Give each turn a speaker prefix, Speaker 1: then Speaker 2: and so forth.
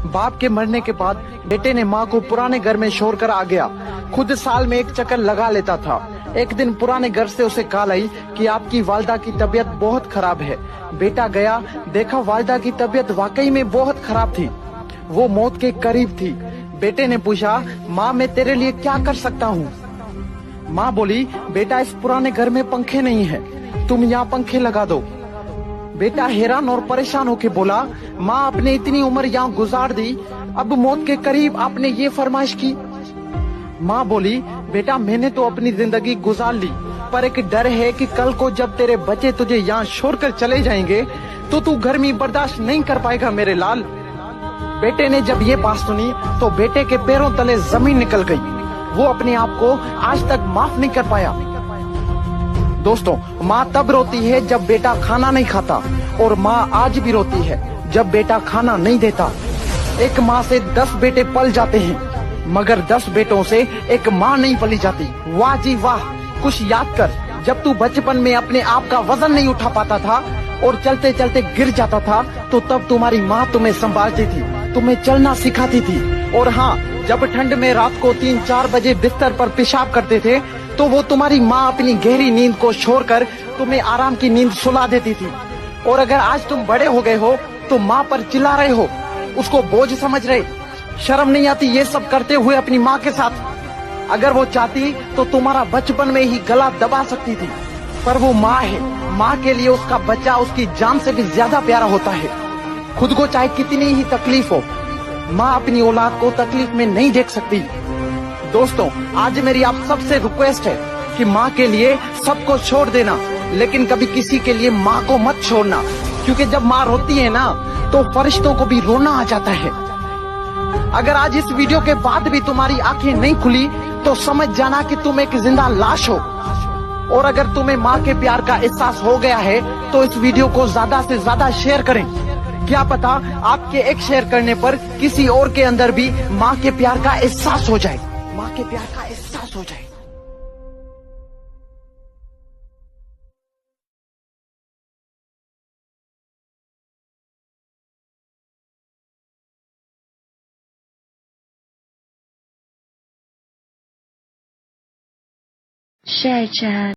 Speaker 1: बाप के मरने के बाद बेटे ने माँ को पुराने घर में छोड़कर आ गया। खुद साल में एक चक्कर लगा लेता था। एक दिन पुराने घर से उसे कॉल आई कि आपकी वालिदा की तबीयत बहुत खराब है। बेटा गया, देखा वालिदा की तबीयत वाकई में बहुत खराब थी, वो मौत के करीब थी। बेटे ने पूछा, माँ मैं तेरे लिए क्या कर सकता हूँ? माँ बोली, बेटा इस पुराने घर में पंखे नहीं है, तुम यहाँ पंखे लगा दो। बेटा हैरान और परेशान होके बोला, माँ आपने इतनी उम्र यहाँ गुजार दी, अब मौत के करीब आपने ये फरमाइश की। माँ बोली, बेटा मैंने तो अपनी जिंदगी गुजार ली, पर एक डर है कि कल को जब तेरे बच्चे तुझे यहाँ छोड़कर चले जाएंगे तो तू गर्मी बर्दाश्त नहीं कर पाएगा मेरे लाल। बेटे ने जब ये बात सुनी तो बेटे के पैरों तले जमीन निकल गई। वो अपने आप को आज तक माफ नहीं कर पाया। दोस्तों, माँ तब रोती है जब बेटा खाना नहीं खाता, और माँ आज भी रोती है जब बेटा खाना नहीं देता। एक माँ से 10 बेटे पल जाते हैं, मगर 10 बेटों से एक माँ नहीं पली जाती। वाह जी वाह। कुछ याद कर, जब तू बचपन में अपने आप का वजन नहीं उठा पाता था और चलते चलते गिर जाता था, तो तब तुम्हारी माँ तुम्हें संभालती थी, तुम्हें चलना सिखाती थी। और हाँ, जब ठंड में रात को 3-4 बजे बिस्तर पर पेशाब करते थे तो वो तुम्हारी माँ अपनी गहरी नींद को छोड़कर तुम्हें आराम की नींद सुला देती थी। और अगर आज तुम बड़े हो गए हो तो माँ पर चिल्ला रहे हो, उसको बोझ समझ रहे, शर्म नहीं आती ये सब करते हुए अपनी माँ के साथ? अगर वो चाहती तो तुम्हारा बचपन में ही गला दबा सकती थी, पर वो माँ है। माँ के लिए उसका बच्चा उसकी जान से भी ज्यादा प्यारा होता है। खुद को चाहे कितनी ही तकलीफ हो, माँ अपनी औलाद को तकलीफ में नहीं देख सकती। दोस्तों, आज मेरी आप सबसे रिक्वेस्ट है कि माँ के लिए सबको छोड़ देना, लेकिन कभी किसी के लिए माँ को मत छोड़ना, क्योंकि जब माँ रोती है ना तो फरिश्तों को भी रोना आ जाता है। अगर आज इस वीडियो के बाद भी तुम्हारी आंखें नहीं खुली तो समझ जाना कि तुम एक जिंदा लाश हो। और अगर तुम्हें माँ के प्यार का एहसास हो गया है तो इस वीडियो को ज्यादा से ज्यादा शेयर करें। क्या पता आपके एक शेयर करने पर किसी और के अंदर भी माँ के प्यार का एहसास हो जाए, माँ के प्यार का एहसास हो जाए।
Speaker 2: Share chat.